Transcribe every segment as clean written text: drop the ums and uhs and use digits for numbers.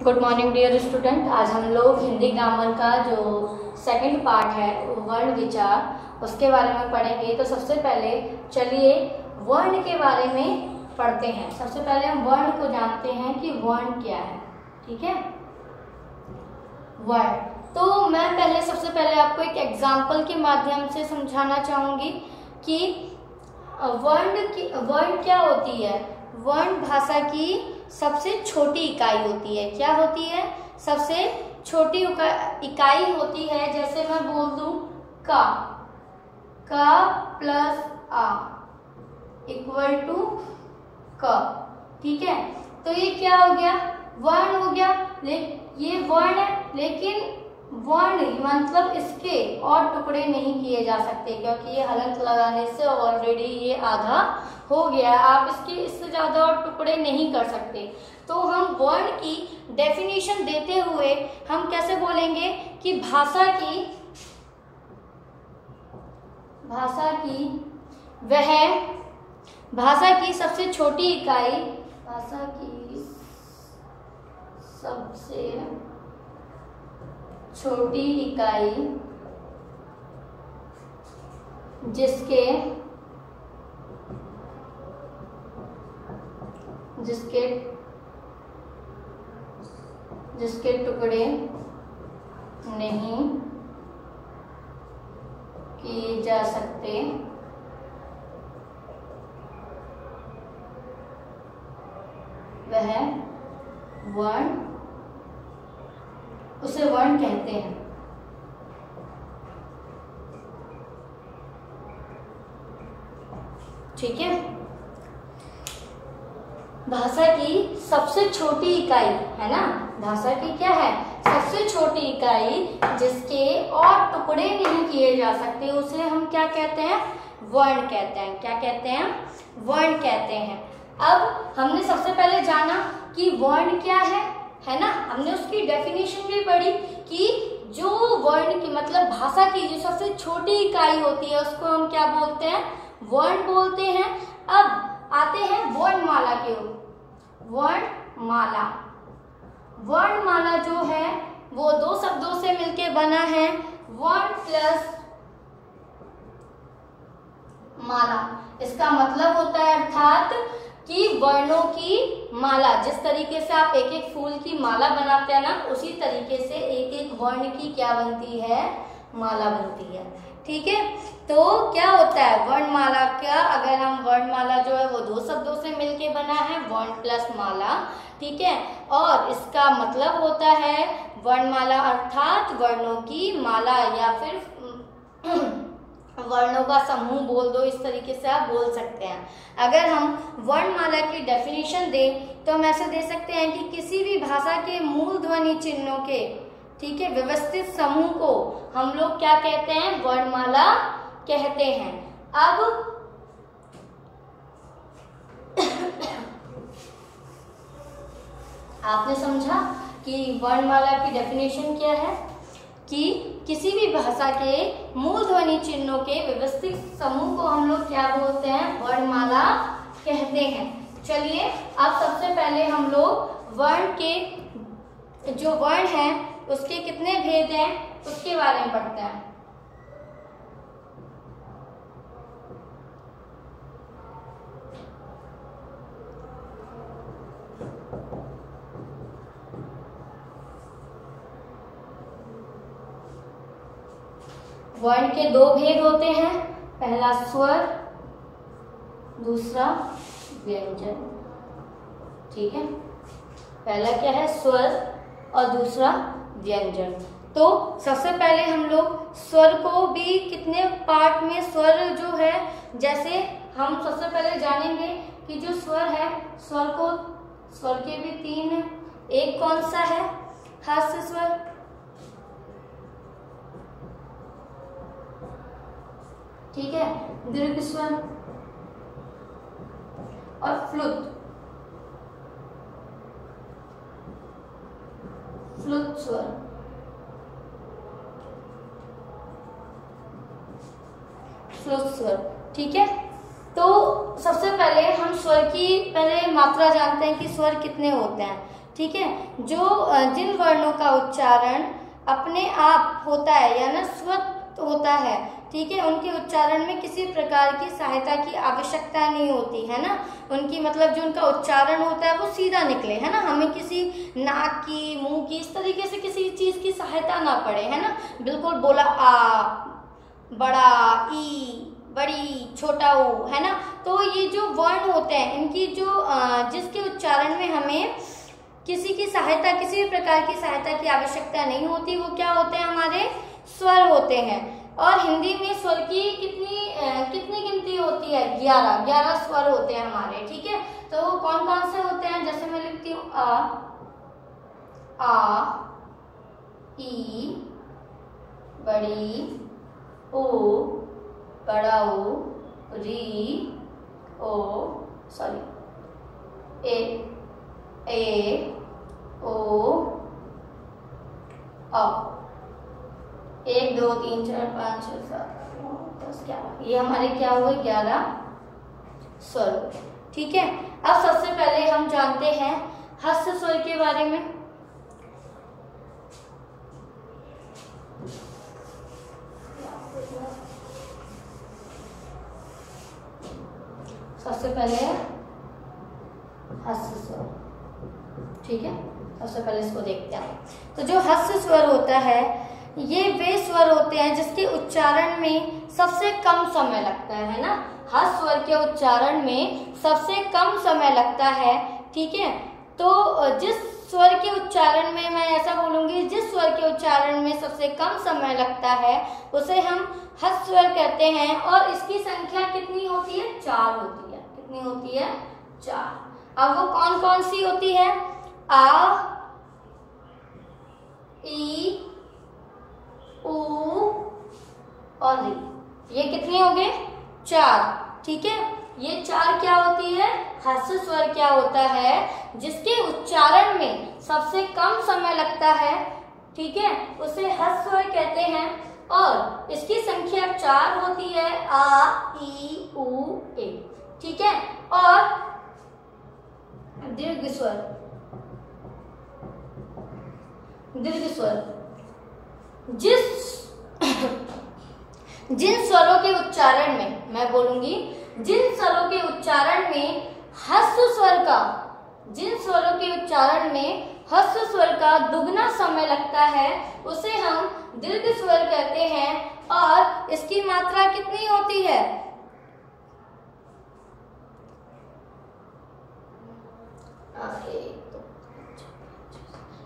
Good morning dear student. आज हम लोग हिंदी ग्रामर का जो सेकंड पार्ट है वर्ण विचार उसके बारे में पढ़ेंगे। तो सबसे पहले चलिए वर्ण के बारे में पढ़ते हैं। सबसे पहले हम वर्ण को जानते हैं कि वर्ण क्या है। ठीक है, वर्ण। तो मैं सबसे पहले आपको एक एग्जाम्पल के माध्यम से समझाना चाहूंगी कि वर्ण क्या होती है। वर्ण भाषा की सबसे छोटी इकाई होती है। क्या होती है? सबसे छोटी इकाई होती है। जैसे मैं बोल दूं का प्लस आ इक्वल टू क। ठीक है, तो ये क्या हो गया? वर्ण हो गया। ये वर्ण है, लेकिन वर्ण मतलब इसके और टुकड़े नहीं किए जा सकते, क्योंकि ये हलंत लगाने से ऑलरेडी ये आधा हो गया। आप इससे ज्यादा और टुकड़े नहीं कर सकते। तो हम वर्ण की डेफिनेशन देते हुए हम कैसे बोलेंगे कि भाषा की सबसे छोटी इकाई, भाषा की सबसे छोटी इकाई जिसके टुकड़े नहीं किए जा सकते वह उसे वर्ण कहते हैं। ठीक है, भाषा की सबसे छोटी इकाई है ना। भाषा की क्या है? सबसे छोटी इकाई जिसके और टुकड़े नहीं किए जा सकते उसे हम क्या कहते हैं? वर्ण कहते हैं। क्या कहते हैं? वर्ण कहते हैं। अब हमने सबसे पहले जाना कि वर्ण क्या है ना। हमने उसकी डेफिनेशन भी पढ़ी कि जो वर्ण की मतलब भाषा की जो सबसे छोटी इकाई होती है उसको हम क्या बोलते हैं? वर्ण बोलते हैं। अब आते हैं वर्णमाला के ऊपर। वर्णमाला जो है वो दो शब्दों से मिलके बना है, वर्ण प्लस माला। इसका मतलब होता है अर्थात कि वर्णों की माला। जिस तरीके से आप एक एक फूल की माला बनाते हैं ना, उसी तरीके से एक एक वर्ण की क्या बनती है? माला बनती है। ठीक है, तो क्या होता है वर्णमाला का? अगर हम वर्णमाला जो है वो दो शब्दों से मिलके बना है, वर्ण प्लस माला। ठीक है, और इसका मतलब होता है वर्णमाला अर्थात वर्णों की माला या फिर वर्णों का समूह बोल दो, इस तरीके से आप बोल सकते हैं। अगर हम वर्णमाला की डेफिनेशन दें तो हम ऐसे दे सकते हैं कि किसी भी भाषा के मूल ध्वनि चिन्हों के, ठीक है, व्यवस्थित समूह को हम लोग क्या कहते हैं? वर्णमाला कहते हैं। अब आपने समझा कि वर्णमाला की डेफिनेशन क्या है? कि किसी भी भाषा के मूल ध्वनि चिन्हों के व्यवस्थित समूह को हम लोग क्या बोलते हैं? वर्णमाला कहते हैं। चलिए, अब सबसे पहले हम लोग वर्ण के जो वर्ण है उसके कितने भेद हैं उसके बारे में पढ़ते हैं। वर्ण के दो भेद होते हैं, पहला स्वर, दूसरा व्यंजन। ठीक है, पहला क्या है? स्वर और दूसरा व्यंजन। तो सबसे पहले हम लोग स्वर को भी कितने पार्ट में स्वर जो है, जैसे हम सबसे पहले जानेंगे कि जो स्वर है, स्वर के भी तीन है। एक कौन सा है? हास्य स्वर, ठीक है, दीर्घ स्वर और फ्लुत स्वर। ठीक है, तो सबसे पहले हम स्वर की पहले मात्रा जानते हैं कि स्वर कितने होते हैं। ठीक है। जो जिन वर्णों का उच्चारण अपने आप होता है या ना स्वत होता है, ठीक है, उनके उच्चारण में किसी प्रकार की सहायता की आवश्यकता नहीं होती है ना। उनकी मतलब जो उनका उच्चारण होता है वो सीधा निकले, है ना, हमें किसी नाक की, मुंह की, इस तरीके से किसी चीज की सहायता ना पड़े, है ना। बिल्कुल बोला आ, बड़ा ई, बड़ी, छोटा ऊ, है ना। तो ये जो वर्ण होते हैं इनकी जो जिसके उच्चारण में हमें किसी की सहायता, किसी भी प्रकार की सहायता की आवश्यकता नहीं होती, वो क्या होते हैं, हमारे स्वर होते हैं। और हिंदी में स्वर की कितनी गिनती होती है, 11 स्वर होते हैं हमारे, ठीक है। तो वो कौन कौन से होते हैं, जैसे मैं लिखती हूँ आ, ई, बड़ी, ओ, बड़ा ओ, री, ओ, सॉरी, ए, ओ, अ। 1 2 3 4 5 6 7 9 10 11, ये हमारे क्या हुए, 11 स्वर, ठीक है। अब सबसे पहले हम जानते हैं हस्त स्वर के बारे में। सबसे पहले हस्त स्वर, ठीक है। सबसे पहले इसको देखते हैं। तो जो हस्त स्वर होता है ये वे स्वर होते हैं जिसके उच्चारण में सबसे कम समय लगता है ना। हस्त स्वर के उच्चारण में सबसे कम समय लगता है, ठीक है। तो जिस स्वर के उच्चारण में, मैं ऐसा बोलूंगी, जिस स्वर के उच्चारण में सबसे कम समय लगता है उसे हम हस्त स्वर कहते हैं। और इसकी संख्या कितनी होती है, 4 होती है। कितनी होती है, 4। अब वो कौन कौन सी होती है, आ, ई, ऊ और री, ये कितने हो गए, 4, ठीक है। ये 4 क्या होती है, हस्त स्वर क्या होता है, जिसके उच्चारण में सबसे कम समय लगता है, ठीक है, उसे हस्त स्वर कहते हैं। और इसकी संख्या 4 होती है, आ, ई, ऊ, ए, ठीक है। और दीर्घ स्वर, दीर्घ स्वर जिन स्वरों के उच्चारण में, मैं बोलूंगी, जिन स्वरों के उच्चारण में हस्त स्वर का, जिन स्वरों के उच्चारण में हस्त स्वर का दुगना समय लगता है उसे हम दीर्घ स्वर कहते हैं। और इसकी मात्रा कितनी होती है,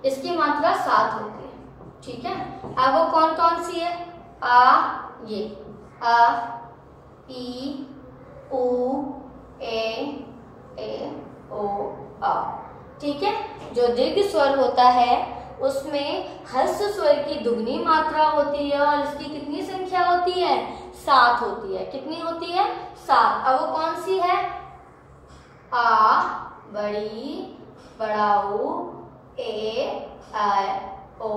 इसकी मात्रा 7 होती है, ठीक है। अब वो कौन कौन सी है, आ, ये आ, ई, ऊ, ए, ओ, आ, ठीक है। जो दीर्घ स्वर होता है उसमें हस्त स्वर की दुगनी मात्रा होती है और इसकी कितनी संख्या होती है, 7 होती है। कितनी होती है, 7। अब वो कौन सी है, आ, बड़ी, बड़ा ऊ, ए, आई, ओ,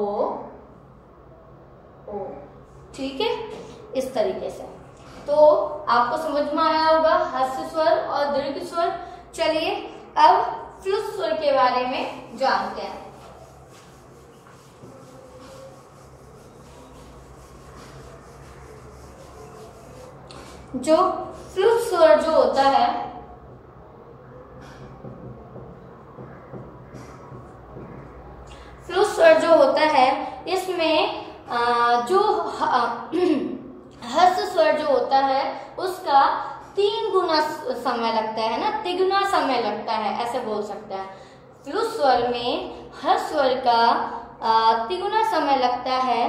ठीक है, इस तरीके से। तो आपको समझ में आया होगा हस्त स्वर और दीर्घ स्वर। चलिए अब फ्लुत स्वर के बारे में जानते हैं। जो फ्लुत स्वर जो होता है, फ्लुत स्वर जो होता है इसमें जो हस्त स्वर जो होता है उसका 3 गुना समय लगता है ना, तिगुना समय लगता है, ऐसे बोल सकते हैं। फ्लुत स्वर में हस्त स्वर का तिगुना समय लगता है,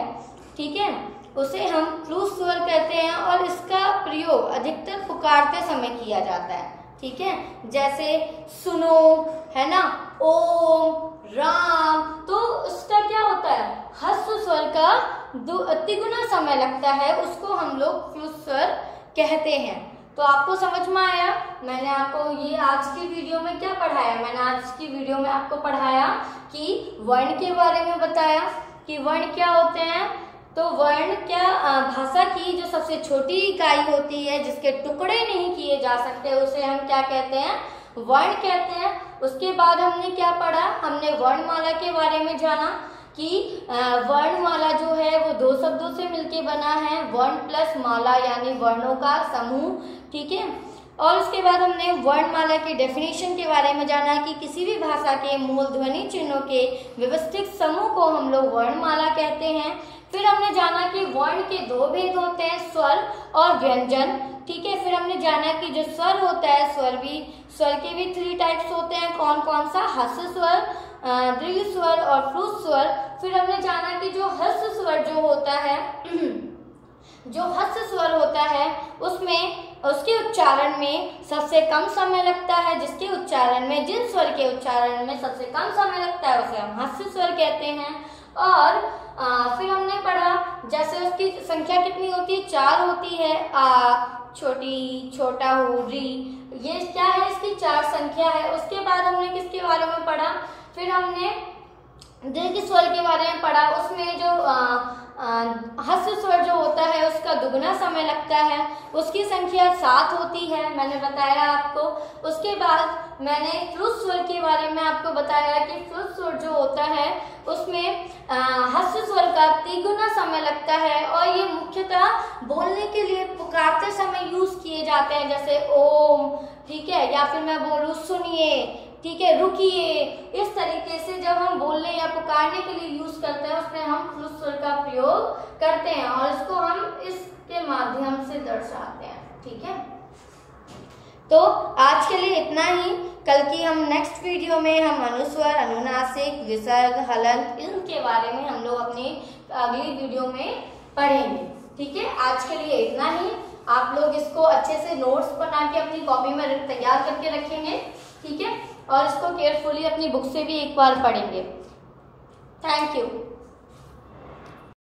ठीक है, उसे हम फ्लुत स्वर कहते हैं। और इसका प्रयोग अधिकतर पुकारते समय किया जाता है, ठीक है, जैसे सुनो, है ना, ओम, राम। तो उसका क्या होता है, हस्त स्वर का तिगुना समय लगता है, उसको हम लोग फ्लुत स्वर कहते हैं। तो आपको समझ में आया, मैंने आपको ये आज की वीडियो में क्या पढ़ाया, मैंने आज की वीडियो में आपको पढ़ाया कि वर्ण के बारे में बताया कि वर्ण क्या होते हैं। तो वर्ण क्या, भाषा की जो सबसे छोटी इकाई होती है जिसके टुकड़े नहीं किए जा सकते उसे हम क्या कहते हैं, वर्ण कहते हैं। उसके बाद हमने क्या पढ़ा, हमने वर्णमाला के बारे में जाना कि वर्णमाला जो है वो दो शब्दों से मिलके बना है, वर्ण प्लस माला यानी वर्णों का समूह, ठीक है। और उसके बाद हमने वर्णमाला के डेफिनेशन के बारे में जाना कि किसी भी भाषा के मूल ध्वनि चिन्हों के व्यवस्थित समूह को हम लोग वर्णमाला कहते हैं। फिर हमने जाना कि वर्ण के दो भेद होते हैं, स्वर और व्यंजन, ठीक है। फिर हमने जाना कि जो स्वर होता है, स्वर के भी 3 टाइप्स होते हैं, कौन कौन सा, हस्स स्वर, दीर्घ स्वर और फ्लूट स्वर। फिर हमने जाना कि जो हस्स स्वर जो होता है जो हस्स स्वर होता है उसमें उसके उच्चारण में सबसे कम समय लगता है, जिसके उच्चारण में, जिन स्वर के उच्चारण में सबसे कम समय लगता है उसे हम हस्स स्वर कहते हैं। और फिर हमने पढ़ा जैसे उसकी संख्या कितनी होती है, 4 होती है, छोटी, छोटा, हु, री, ये क्या है, इसकी 4 संख्या है। उसके बाद हमने किसके बारे में पढ़ा, फिर हमने दीर्घ स्वर के बारे में पढ़ा, उसमें जो हस्स स्वर जो होता है उसका दुगना समय लगता है, उसकी संख्या 7 होती है, मैंने बताया आपको। उसके बाद मैंने फ्लूट स्वर के बारे में आपको बताया कि फ्लूट स्वर जो होता है उसमें हस्स स्वर का 3 गुना समय लगता है और ये मुख्यतः बोलने के लिए पुकारते समय यूज किए जाते हैं, जैसे ओम, ठीक है, या फिर मैं बोलूँ सुनिए, ठीक है, रुकिए, इस तरीके से जब हम बोलने या पुकारने के लिए यूज करते हैं उसमें हम फ्लूट स्वर का प्रयोग करते हैं और इसको हम इसके माध्यम से दर्शाते हैं, ठीक है। तो आज के लिए इतना ही। कल की हम नेक्स्ट वीडियो में हम अनुस्वर, अनुनासिक, विसर्ग, हलंत, इनके बारे में हम लोग अपनी अगली वीडियो में पढ़ेंगे, ठीक है। आज के लिए इतना ही। आप लोग इसको अच्छे से नोट्स बना के अपनी कॉपी में तैयार करके रखेंगे, ठीक है, और इसको केयरफुली अपनी बुक से भी एक बार पढ़ेंगे। Thank you.